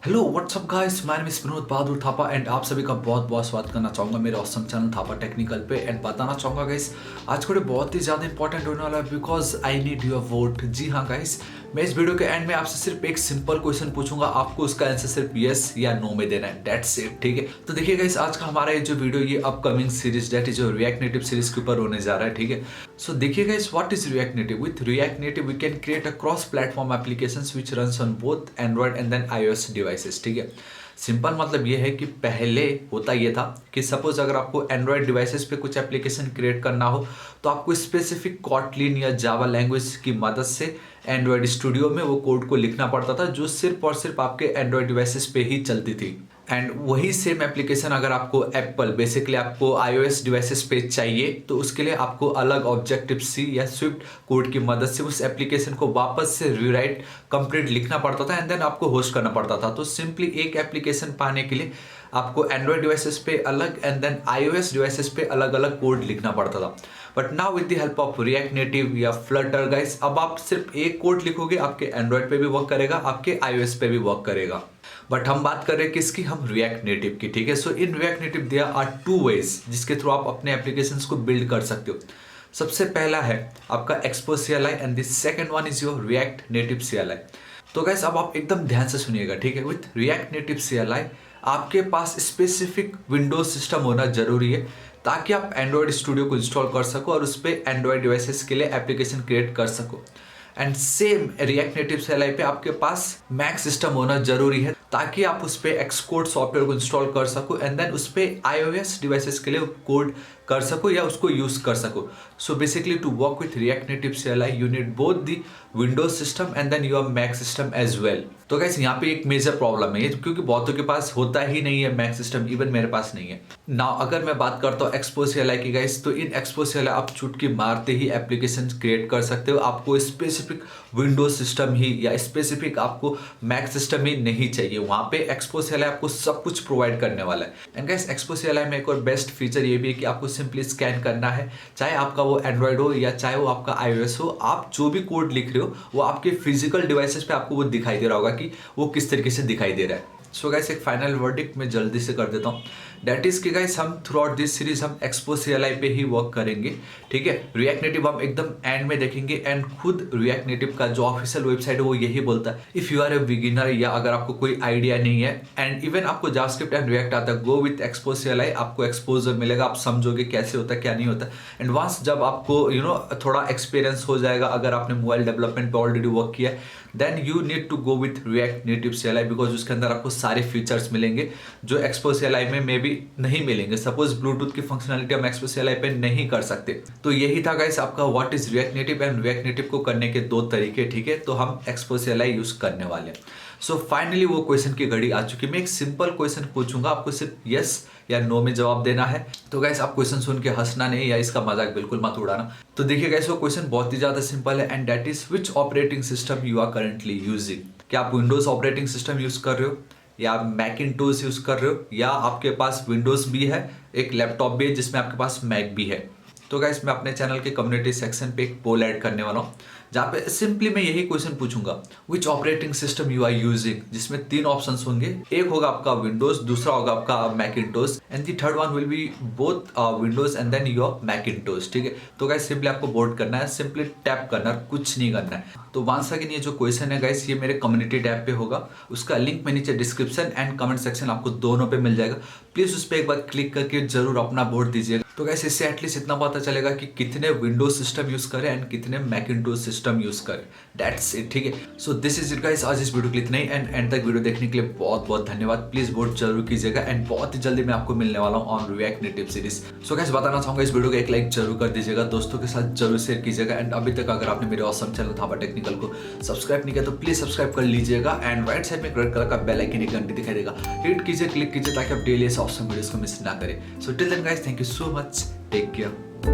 Hello what's up guys, मैं Vinod Bahadur Thapa and आप सभी का बहुत बहुत स्वागत करना चाहूँगा मेरे ऑसम चैनल थापा टेक्निकल पे। एंड बताना चाहूँगा गाइस, आज को बहुत ही ज़्यादा इंपॉर्टेंट होने वाला है because I need your vote. जी हाँ गाइस, मैं इस वीडियो के एंड में आपसे सिर्फ एक सिंपल क्वेश्चन पूछूंगा, आपको उसका आंसर सिर्फ यस या नो में देना है, दैट्स इट। ठीक है, तो देखिए गाइस, आज का हमारा ये जो वीडियो ये अपकमिंग सीरीज दैट इज जो रिएक्ट नेटिव सीरीज के ऊपर होने जा रहा है। ठीक है, सो देखिए guys, what is React Native. With React Native we can create a cross platform applications which runs on both Android and then iOS devices. ठीक है, सिंपल मतलब ये है कि पहले होता ये था कि सपोज अगर आपको एंड्रॉयड डिवाइसेस पे कुछ एप्लीकेशन क्रिएट करना हो तो आपको स्पेसिफिक कॉटलिन या जावा लैंग्वेज की मदद से एंड्रॉयड स्टूडियो में वो कोड को लिखना पड़ता था, जो सिर्फ और सिर्फ आपके एंड्रॉयड डिवाइसेस पे ही चलती थी। एंड वही सेम एप्लीकेशन अगर आपको एप्पल बेसिकली आपको आईओएस डिवाइसेस पे चाहिए तो उसके लिए आपको अलग ऑब्जेक्टिव सी या स्विफ्ट कोड की मदद से उस एप्लीकेशन को वापस से रीराइट कंप्लीट लिखना पड़ता था एंड देन आपको होस्ट करना पड़ता था। तो सिंपली एक एप्लीकेशन पाने के लिए आपको एंड्रॉयड डिवाइसेस पे अलग एंड देन आईओएस डिवाइसेस पे अलग अलग कोड लिखना पड़ता था। But now with the help of react native या फ्लटर गाइस, अब आप सिर्फ एक कोड लिखोगे, आपके एंड्रॉयड पे भी वर्क करेगा, आपके आईओएस पे भी वर्क करेगा। बट हम बात कर रहे हैं किसकी, हम रिएक्ट नेटिव की। ठीक है, so in React Native there are two ways जिसके थ्रू आप अपने एप्लीकेशंस को बिल्ड कर सकते हो। सबसे पहला है आपका expo CLI and the second one is your react Native CLI। तो गाइस अब आप एकदम ध्यान से सुनिएगा। ठीक है, विथ रिएक्ट नेटिव CLI आपके पास स्पेसिफिक विंडोज सिस्टम होना जरूरी है ताकि आप एंड्रॉयड स्टूडियो को इंस्टॉल कर सको और उस पर एंड्रॉयड डिवाइसेस के लिए एप्लीकेशन क्रिएट कर सको। And same react Native CLI पे आपके पास मैक सिस्टम होना जरूरी है ताकि आप उस पर एक्सकोड सॉफ्टवेयर को इंस्टॉल कर सको एंड देन उस पर iOS डिवाइसेस के लिए कोड कर सको या उसको यूज कर सको। So basically to work with React Native CLI you need both the Windows system and then your Mac system as well. तो गाइस यहाँ पे एक मेजर प्रॉब्लम है क्योंकि बहुतों के पास होता ही नहीं है मैक सिस्टम, इवन मेरे पास नहीं है। नाउ अगर मैं बात करता हूँ एक्सपो CLI की गाइस, तो इन एक्सपो CLI आप चुटकी मारते ही एप्लीकेशन क्रिएट कर सकते हो। आपको स्पेसिफिक विंडोज सिस्टम ही या स्पेसिफिक आपको मैक सिस्टम ही नहीं चाहिए। वहाँ पे एक्सपो CLI आपको सब कुछ प्रोवाइड करने वाला है। एंड गाइस एक्सपो CLI में एक और बेस्ट फीचर ये भी है कि आपको सिंपली स्कैन करना है, चाहे आपका वो एंड्रॉयड हो या चाहे वो आपका iOS हो, आप जो भी कोड लिख रहे हो वो आपके फिजिकल डिवाइसेस पे आपको वो दिखाई दे रहा होगा कि वो किस तरीके से दिखाई दे रहा है। सो गाइस एक फाइनल वर्डिक्ट मैं जल्दी से कर देता हूँ, दैट इज कि गाइस हम थ्रू आउट दिस सीरीज हम एक्सपो CLI पे ही वर्क करेंगे। ठीक है, रिएक्ट नेटिव हम एकदम एंड में देखेंगे एंड खुद रिएक्ट नेटिव का जो ऑफिशियल वेबसाइट है वो यही बोलता है if you are a beginner या अगर आपको कोई आइडिया नहीं है एंड इवन आपको जावास्क्रिप्ट एंड रिएक्ट आता है, गो विथ एक्सपो CLI, आपको एक्सपोजर मिलेगा, आप समझोगे कैसे होता है क्या नहीं होता। एंड वंस जब आपको थोड़ा एक्सपीरियंस हो जाएगा, अगर आपने मोबाइल डेवलपमेंट पे ऑलरेडी वर्क किया है, then you need to go with React Native CLI because उसके अंदर आपको सारे फीचर्स मिलेंगे जो एक्सपो CLI में मे बी नहीं मिलेंगे। सपोज ब्लूटूथ की फंक्शनलिटी हम एक्सपो CLI पे नहीं कर सकते। तो यही था गाइस आपका what is React native and react native को करने के दो तरीके। ठीक है, तो हम एक्सपो CLI यूज करने वाले हैं। सो फाइनली वो क्वेश्चन की घड़ी आ चुकी है। मैं एक सिंपल क्वेश्चन पूछूंगा, आपको सिर्फ यस या नो में जवाब देना है। तो गाइस आप क्वेश्चन सुन के हंसना नहीं या इसका मजाक बिल्कुल मत उड़ाना। तो देखिए गाइस वो क्वेश्चन बहुत ही ज्यादा सिंपल है and that is which operating system you are currently using. क्या आप विंडोज ऑपरेटिंग सिस्टम यूज कर रहे हो या आप मैकिंटोश यूज कर रहे हो या आपके पास विंडोज भी है, एक लैपटॉप भी है जिसमें आपके पास मैक भी है। तो गाइस मैं अपने चैनल के कम्युनिटी सेक्शन पे एक पोल ऐड करने वाला हूँ जहाँ पे सिंपली मैं यही क्वेश्चन पूछूंगा, which operating system you are using, जिसमें तीन ऑप्शंस होंगे, एक होगा आपका विंडोज, दूसरा होगा आपका Macintosh and the third one will be both Windows and then your Macintosh. ठीक है, तो गाइस सिंपली आपको वोट करना है, सिंपली टैप करना है, कुछ नहीं करना है। तो वंस अगेन ये जो क्वेश्चन है गाइस ये मेरे कम्युनिटी टैब पे होगा, उसका लिंक मैं नीचे डिस्क्रिप्शन एंड कमेंट सेक्शन आपको दोनों पे मिल जाएगा। प्लीज उस पर एक बार क्लिक करके जरूर अपना वोट दीजिएगा। तो गाइस इससे एटलीस्ट इतना पता चलेगा कि कितने विंडोज सिस्टम यूज करें एंड कितने मैकिंटोश सिस्टम यूज करें। That's it. ठीक है, so this is it guys, आज इस वीडियो के लिए इतना ही एंड एंड तक वीडियो देखने के लिए बहुत बहुत धन्यवाद। प्लीज वोट जरूर कीजिएगा एंड बहुत ही जल्दी मैं आपको मिलने वाला हूँ on react native series. So guys बताना चाहूंगा इस वीडियो को एक लाइक जरूर कर दीजिएगा, दोस्तों के साथ जरूर शेयर कीजिएगा एंड अभी तक अगर आपने मेरे ऑसम चैनल थापा टेक्निकल को सब्सक्राइब नहीं किया तो प्लीज सब्सक्राइब कर लीजिएगा एंड राइट साइड में एक रेड कलर का बेल आइकन की घंटी दिखाई देगा, हिट कीजिए, क्लिक कीजिए ताकि आप डेली इस ऑसम वीडियोस को मिस ना करें। So till then guys, thank you so much, take care.